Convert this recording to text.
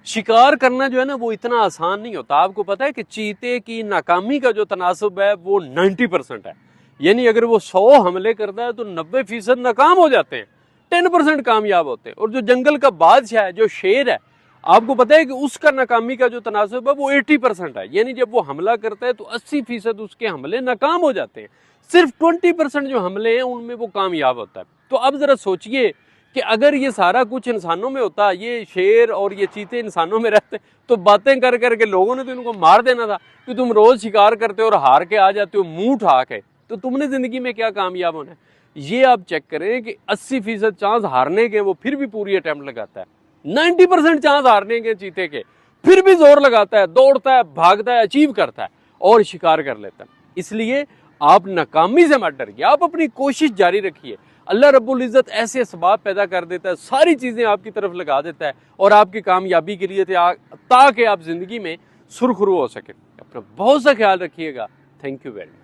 शिकार करना जो है ना वो इतना आसान नहीं होता। आपको पता है कि चीते की नाकामी का जो तनासब है वो 90% है। यानी अगर वो 100 हमले करता है तो 90% नाकाम हो जाते हैं, 10% कामयाब होते हैं। और जो जंगल का बादशाह है, जो शेर है, आपको पता है कि उसका नाकामी का जो तनासब है वो 80% है। यानी जब वो हमला करता है तो 80% उसके हमले नाकाम हो जाते हैं, सिर्फ 20% जो हमले हैं उनमें वो कामयाब होता है। तो अब जरा सोचिए कि अगर ये सारा कुछ इंसानों में होता, ये शेर और ये चीते इंसानों में रहते, तो बातें कर करके लोगों ने तो इनको मार देना था कि तुम रोज शिकार करते हो और हार के आ जाते हो मुंह उठा के, तो तुमने जिंदगी में क्या कामयाब होना है। ये आप चेक करें कि 80% चांस हारने के वो फिर भी पूरी अटेम्प्ट लगाता है, 90% चांस हारने के चीते के फिर भी जोर लगाता है, दौड़ता है, भागता है, अचीव करता है और शिकार कर लेता है। इसलिए आप नाकामी से मत डरिए, आप अपनी कोशिश जारी रखिए। अल्लाह रब्बुल इज़्ज़त ऐसे असबाब पैदा कर देता है, सारी चीज़ें आपकी तरफ लगा देता है और आपकी कामयाबी के लिए ताकि आप ज़िंदगी में सुरखरू हो सके। अपना बहुत सा ख्याल रखिएगा। Thank you very much.